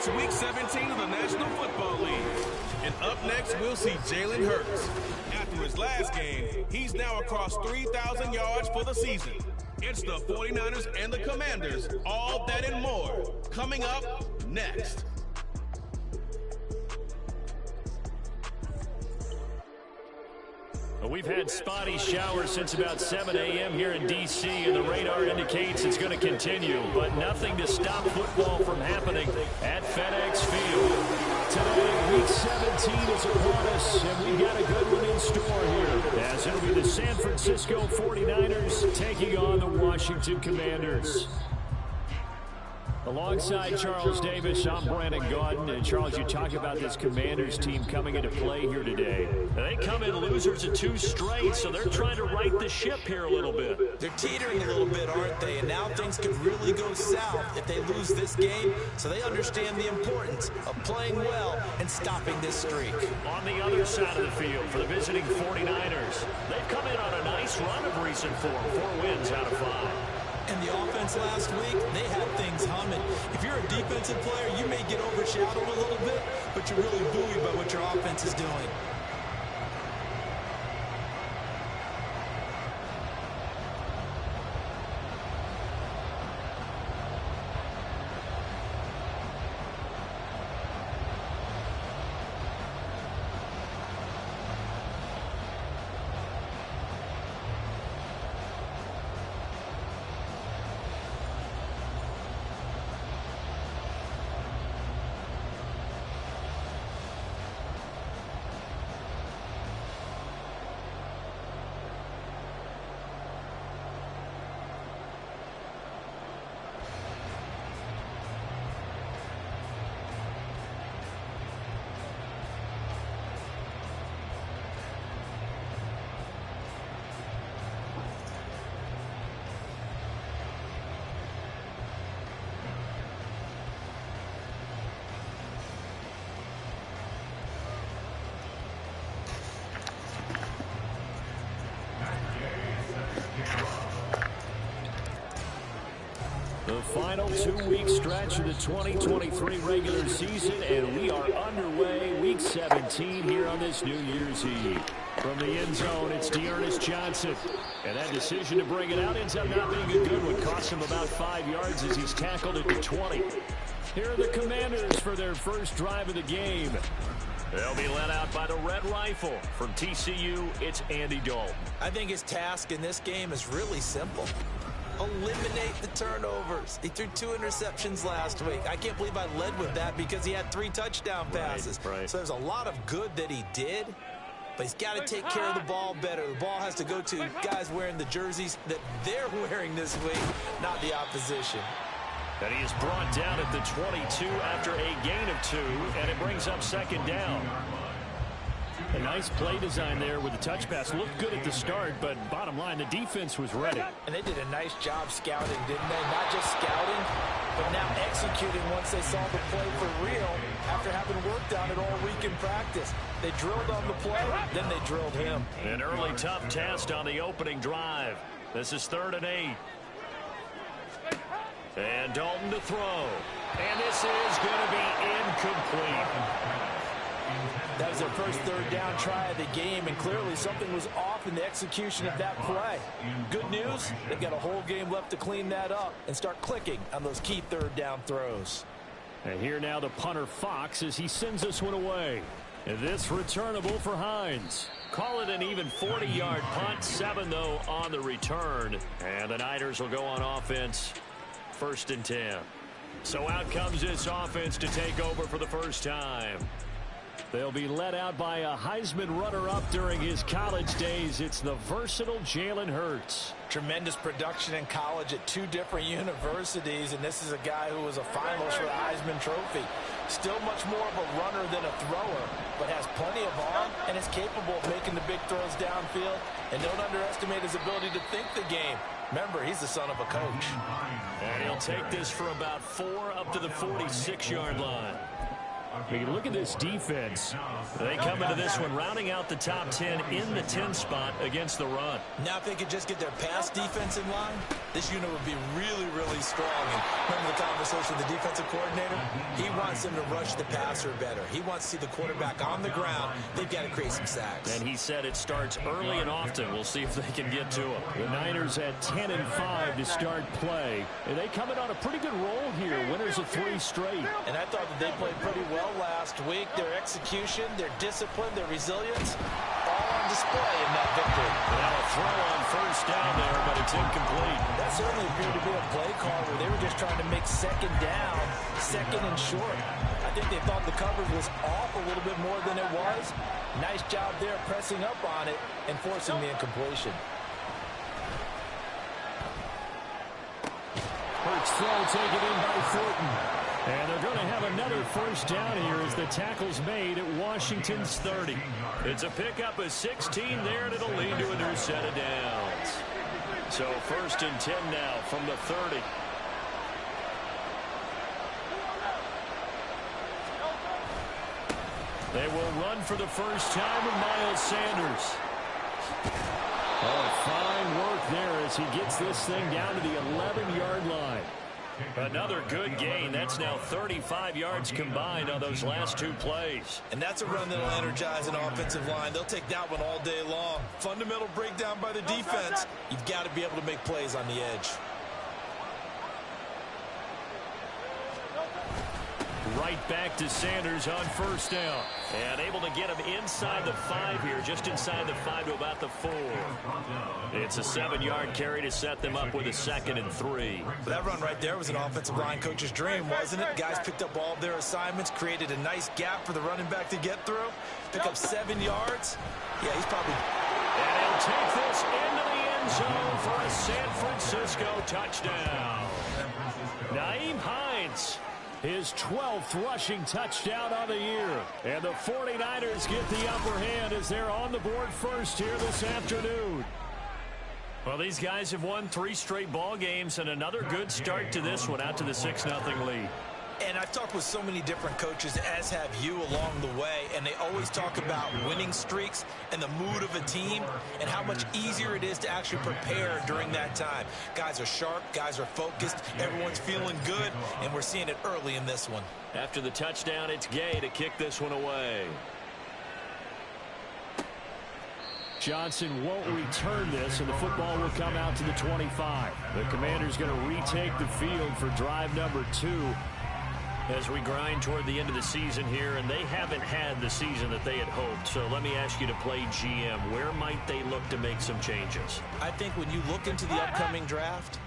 It's Week 17 of the National Football League. And up next, we'll see Jalen Hurts. After his last game, he's now across 3,000 yards for the season. It's the 49ers and the Commanders, all that and more, coming up next. We've had spotty showers since about 7 a.m. here in D.C., and the radar indicates it's going to continue, but nothing to stop football from happening at FedEx Field. Today, Week 17 is upon us, and we've got a good one in store here, as it'll be the San Francisco 49ers taking on the Washington Commanders. Alongside Charles Davis, I'm Brandon Gaudin. And Charles, you talk about this Commanders team coming into play here today. They come in losers of 2 straight, so they're trying to right the ship here a little bit. They're teetering a little bit, aren't they? And now things could really go south if they lose this game. So they understand the importance of playing well and stopping this streak. On the other side of the field for the visiting 49ers, they've come in on a nice run of recent form, 4 wins out of 5. And the offense last week, they had things humming. If you're a defensive player, you may get overshadowed a little bit, but you're really buoyed by what your offense is doing. The final 2-week stretch of the 2023 regular season, and we are underway Week 17 here on this New Year's Eve. From the end zone, it's Dearness Johnson. And that decision to bring it out ends up not being a good one. Cost him about 5 yards as he's tackled at the 20. Here are the Commanders for their first drive of the game. They'll be led out by the Red Rifle. From TCU, it's Andy Dalton. I think his task in this game is really simple. Eliminate the turnovers. He threw 2 interceptions last week. I can't believe I led with that because he had 3 touchdown passes. Right. So there's a lot of good that he did, but he's got to take care of the ball better. The ball has to go to guys wearing the jerseys that they're wearing this week, not the opposition. And he is brought down at the 22 after a gain of 2, and it brings up 2nd down. A nice play design there with the touch pass. Looked good at the start, but bottom line, the defense was ready. And they did a nice job scouting, didn't they? Not just scouting, but now executing once they saw the play for real after having worked on it all week in practice. They drilled on the play, then they drilled him. An early tough test on the opening drive. This is 3rd and 8. And Dalton to throw. And this is going to be incomplete. That was their first 3rd down try of the game, and clearly something was off in the execution of that play. Good news, they've got a whole game left to clean that up and start clicking on those key 3rd down throws. And here now the punter Fox as he sends this one away. And this returnable for Hines. Call it an even 40-yard punt, 7 though on the return. And the Niners will go on offense, 1st and 10. So out comes this offense to take over for the first time. They'll be led out by a Heisman runner-up during his college days. It's the versatile Jalen Hurts. Tremendous production in college at 2 different universities, and this is a guy who was a finalist for the Heisman Trophy. Still much more of a runner than a thrower, but has plenty of arm and is capable of making the big throws downfield. And don't underestimate his ability to think the game. Remember, he's the son of a coach. And he'll take this for about 4 up to the 46-yard line. You look at this defense. They come into this one rounding out the top 10 in the 10 spot against the run. Now if they could just get their pass defense in line, this unit would be really, really strong. And remember the conversation with the defensive coordinator? He wants them to rush the passer better. He wants to see the quarterback on the ground. They've got to create some sacks. And he said it starts early and often. We'll see if they can get to him. The Niners at 10-5 to start play. And they come in on a pretty good roll here. Winners of 3 straight. And I thought that they played pretty well last week. Their execution, their discipline, their resilience, all on display in that victory. Now a throw on first down there, but it's incomplete. That certainly appeared to be a play call where they were just trying to make second down, second and short. I think they thought the coverage was off a little bit more than it was. Nice job there pressing up on it and forcing the incompletion. Hurts throw taken in by Thornton. And they're going to have another first down here as the tackle's made at Washington's 30. It's a pickup of 16 there, and it'll lead to a new set of downs. So 1st and 10 now from the 30. They will run for the first time with Miles Sanders. Oh, fine work there as he gets this thing down to the 11-yard line. Another good gain. That's now 35 yards combined on those last 2 plays. And that's a run that'll energize an offensive line. They'll take that one all day long. Fundamental breakdown by the defense. You've got to be able to make plays on the edge. Right back to Sanders on first down. And able to get him inside the 5 here, just inside the 5 to about the 4. It's a 7-yard carry to set them up with a 2nd and 3. That run right there was an offensive line coach's dream, wasn't it? Guys picked up all of their assignments, created a nice gap for the running back to get through. Pick up 7 yards. Yeah, he's probably... And he'll take this into the end zone for a San Francisco touchdown. Nyheim Hines. His 12th rushing touchdown on the year. And the 49ers get the upper hand as they're on the board first here this afternoon. Well, these guys have won 3 straight ball games and another good start to this one out to the 6-0 lead. And I've talked with so many different coaches, as have you along the way, and they always talk about winning streaks and the mood of a team and how much easier it is to actually prepare during that time. Guys are sharp, guys are focused, everyone's feeling good, and we're seeing it early in this one. After the touchdown, it's Gay to kick this one away. Johnson won't return this, and the football will come out to the 25. The Commanders going to retake the field for drive number 2. As we grind toward the end of the season here, and they haven't had the season that they had hoped. So let me ask you to play GM. Where might they look to make some changes? I think when you look into the upcoming draft,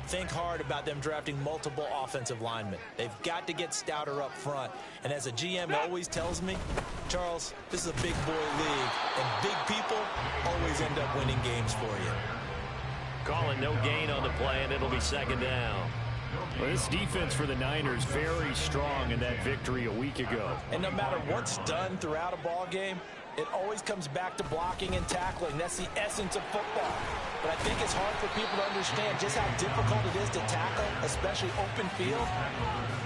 think hard about them drafting multiple offensive linemen. They've got to get stouter up front. And as a GM always tells me, Charles, this is a big boy league, and big people always end up winning games for you. Calling no gain on the play, and it'll be 2nd down. Well, this defense for the Niners very strong in that victory a week ago. And no matter what's done throughout a ball game, it always comes back to blocking and tackling. That's the essence of football. But I think it's hard for people to understand just how difficult it is to tackle, especially open field.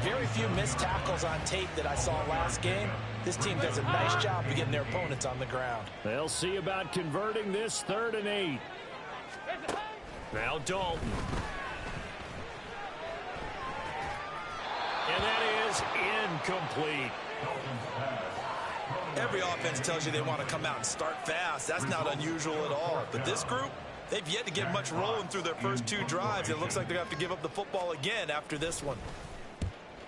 Very few missed tackles on tape that I saw last game. This team does a nice job of getting their opponents on the ground. They'll see about converting this 3rd and 8. Now Dalton. And that is incomplete. Every offense tells you they want to come out and start fast. That's not unusual at all. But this group, they've yet to get much rolling through their first 2 drives. It looks like they're going to have to give up the football again after this one.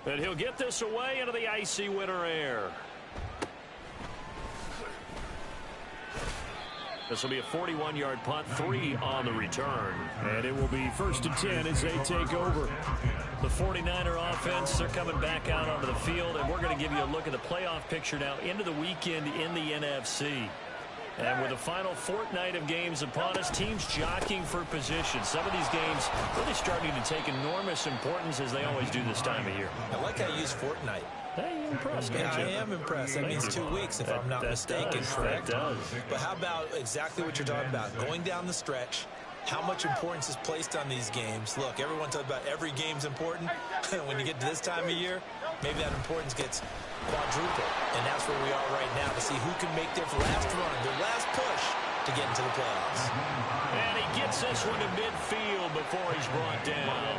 And he'll get this away into the icy winter air. This will be a 41-yard punt, 3 on the return. And it will be 1st and 10 as they take over. The 49er offense, they're coming back out onto the field, and we're going to give you a look at the playoff picture now into the weekend in the NFC. And with the final fortnight of games upon us, teams jockeying for position. Some of these games really starting to take enormous importance as they always do this time of year. I like how you use fortnight. Hey, you're impressed, Yeah, aren't you? I am impressed. That means 2 weeks, if I'm not mistaken, correct? That does. But how about exactly what you're talking about? Going down the stretch, how much importance is placed on these games. Look, everyone talks about every game's important. When you get to this time of year, maybe that importance gets quadrupled. And that's where we are right now to see who can make their last run, their last push to get into the playoffs. And he gets this one to midfield before he's brought down.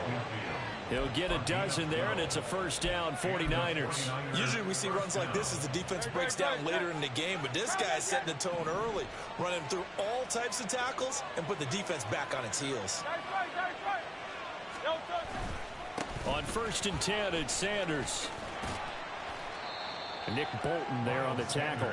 He'll get a dozen there, and it's a first down, 49ers. Usually we see runs like this as the defense breaks down later in the game, but this guy's setting the tone early, running through all types of tackles and put the defense back on its heels. On 1st and 10, it's Sanders. Nick Bolton there on the tackle.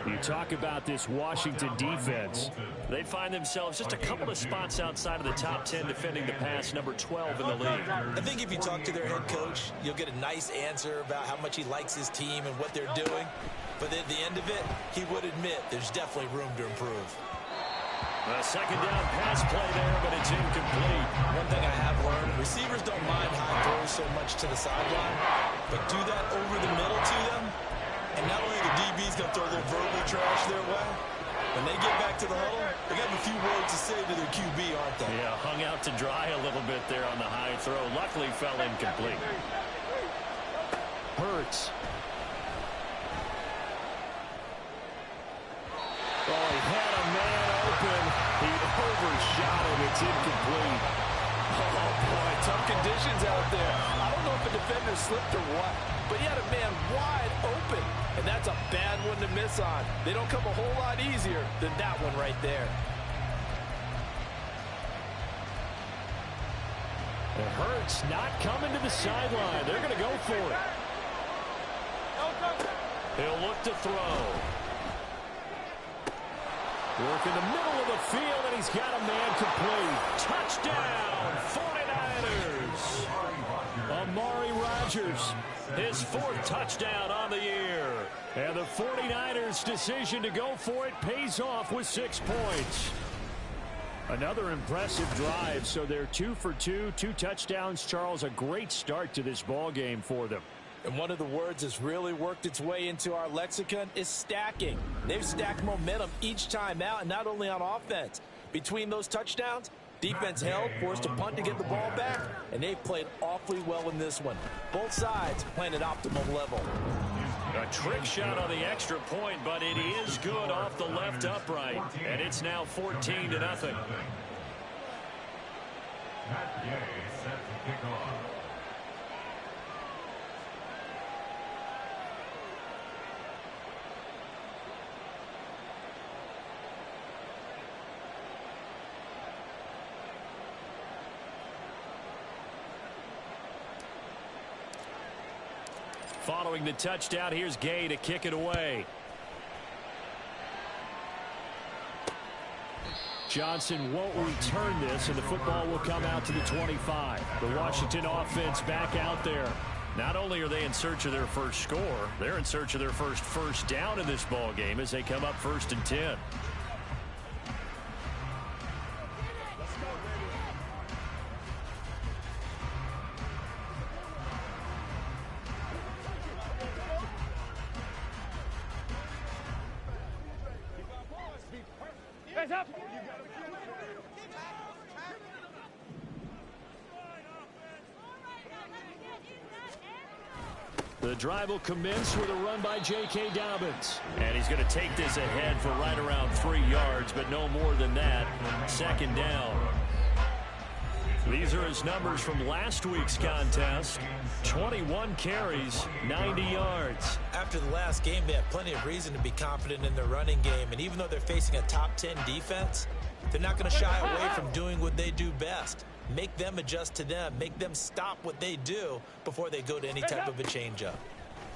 You talk about this Washington defense. They find themselves just a couple of spots outside of the top 10 defending the pass, number 12 in the league. I think if you talk to their head coach, you'll get a nice answer about how much he likes his team and what they're doing. But at the end of it, he would admit there's definitely room to improve. A second down pass play there, but it's incomplete. One thing I have learned, receivers don't mind high throws so much to the sideline, but do that over the middle to them, and not only the DB's going to throw a little verbal trash their way, when they get back to the huddle, they got a few words to say to their QB, aren't they? Yeah, hung out to dry a little bit there on the high throw. Luckily fell incomplete. Hurts. Oh, he had a man open. He overshot it. It's incomplete. Oh, boy, tough conditions out there. I don't know if a defender slipped or what, but he had a man wide open, and that's a bad one to miss on. They don't come a whole lot easier than that one right there. It hurts not coming to the sideline. They're going to go for it. He'll look to throw. Work in the middle of the field, and he's got a man complete. Touchdown, 49ers. Amari Rodgers, his 4th touchdown on the year. And the 49ers' decision to go for it pays off with 6 points. Another impressive drive, so they're 2 for 2, 2 touchdowns. Charles, a great start to this ball game for them. And one of the words that's really worked its way into our lexicon is stacking. They've stacked momentum each time out, and not only on offense. Between those touchdowns, defense held, forced a punt to get the ball back, and they've played awfully well in this one. Both sides playing at optimal level. A trick shot on the extra point, but it is good off the left upright, and it's now 14-0. Following the touchdown, here's Gay to kick it away. Johnson won't return this, and the football will come out to the 25. The Washington offense back out there. Not only are they in search of their first score, they're in search of their first down in this ball game as they come up 1st and 10. The drive will commence with a run by J.K. Dobbins. And he's going to take this ahead for right around 3 yards, but no more than that. 2nd down. These are his numbers from last week's contest. 21 carries, 90 yards. After the last game, they have plenty of reason to be confident in their running game. And even though they're facing a top 10 defense, they're not going to shy away from doing what they do best. Make them adjust to them. Make them stop what they do before they go to any type of a changeup.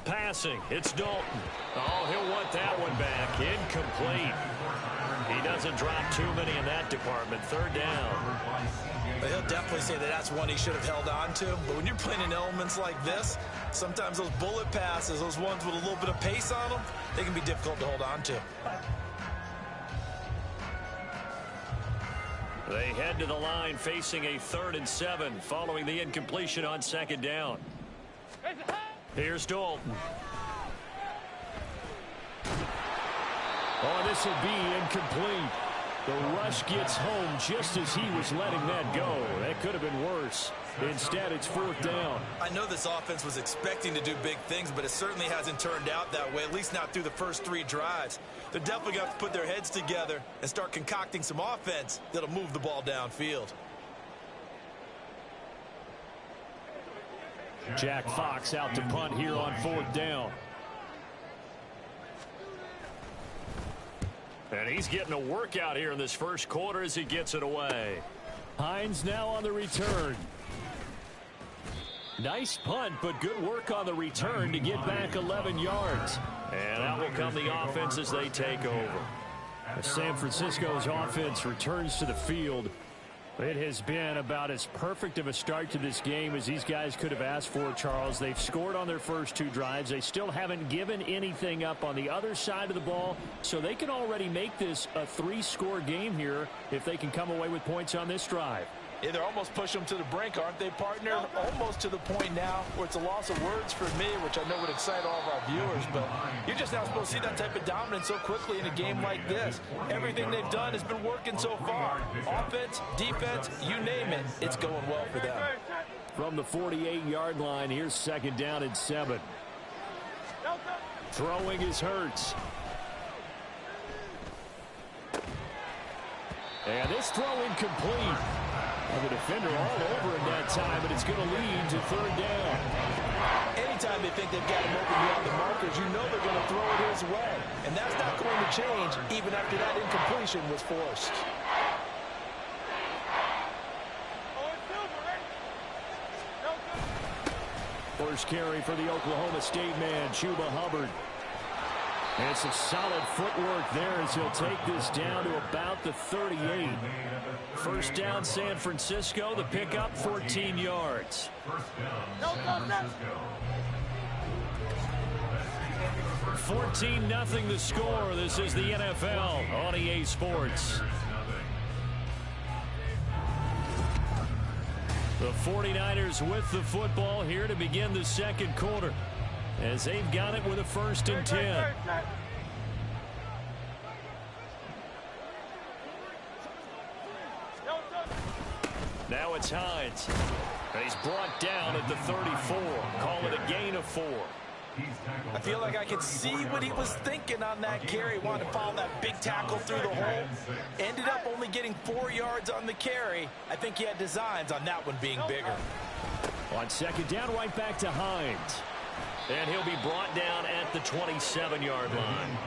Passing, it's Dalton. Oh, he'll want that one back. Incomplete. He doesn't drop too many in that department. 3rd down. But he'll definitely say that that's one he should have held on to. But when you're playing in elements like this, sometimes those bullet passes, those ones with a little bit of pace on them, they can be difficult to hold on to. They head to the line facing a 3rd and 7 following the incompletion on 2nd down. Here's Dalton. Oh, this will be incomplete. The rush gets home just as he was letting that go. That could have been worse. Instead, it's 4th down. I know this offense was expecting to do big things, but it certainly hasn't turned out that way, at least not through the first 3 drives. They're definitely going to have to put their heads together and start concocting some offense that'll move the ball downfield. Jack Fox out to punt here on 4th down. And he's getting a workout here in this first quarter as he gets it away. Hines now on the return. Nice punt, but good work on the return to get back 11 yards. And out will come the offense as they take over. San Francisco's offense returns to the field. It has been about as perfect of a start to this game as these guys could have asked for, Charles. They've scored on their first 2 drives. They still haven't given anything up on the other side of the ball, so they can already make this a 3-score game here if they can come away with points on this drive. Yeah, they're almost pushing them to the brink, aren't they, partner? Almost to the point now where it's a loss of words for me, which I know would excite all of our viewers, but you're just not supposed to see that type of dominance so quickly in a game like this. Everything they've done has been working so far. Offense, defense, you name it, it's going well for them. From the 48-yard line, here's 2nd down and 7. Throwing is Hurts. And this throw incomplete. And the defender all over in that time, but it's going to lead to 3rd down. Anytime they think they've got him open beyond the markers, you know they're going to throw it his way. And that's not going to change even after that incompletion was forced. First carry for the Oklahoma State man, Chuba Hubbard. And some solid footwork there as he'll take this down to about the 38. First down, San Francisco. The pickup, 14 yards. 14-0 the score. This is the NFL on EA Sports. The 49ers with the football here to begin the second quarter, as they've got it with a 1st and 10. Now it's Hines. He's brought down at the 34. Call it a gain of 4. I feel like I could see what he was thinking on that carry. Wanted to follow that big tackle through the hole. Ended up only getting 4 yards on the carry. I think he had designs on that one being bigger. On 2nd down, right back to Hines. And he'll be brought down at the 27-yard line.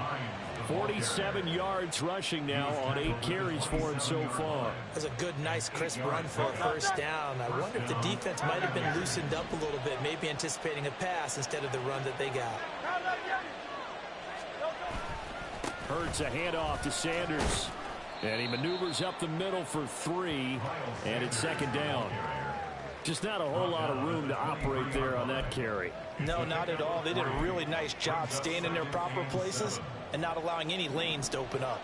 47 yards rushing now on 8 carries for him so far. That's a good, nice, crisp run for a first down. I wonder if the defense might have been loosened up a little bit, maybe anticipating a pass instead of the run that they got. Hurts a handoff to Sanders. And he maneuvers up the middle for 3. And it's 2nd down. Just not a whole lot of room to operate there on that carry. No, not at all. They did a really nice job staying in their proper places and not allowing any lanes to open up.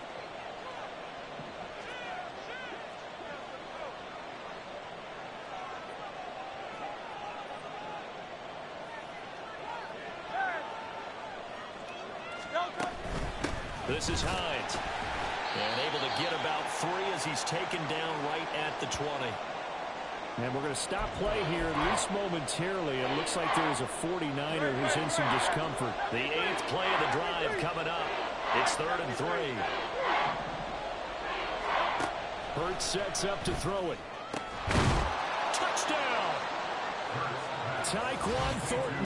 This is Hines. And able to get about 3 as he's taken down right at the 20. And we're going to stop play here, at least momentarily. It looks like there's a 49er who's in some discomfort. The 8th play of the drive coming up. It's 3rd and 3. Hurts sets up to throw it. Touchdown! Tyquan Thornton.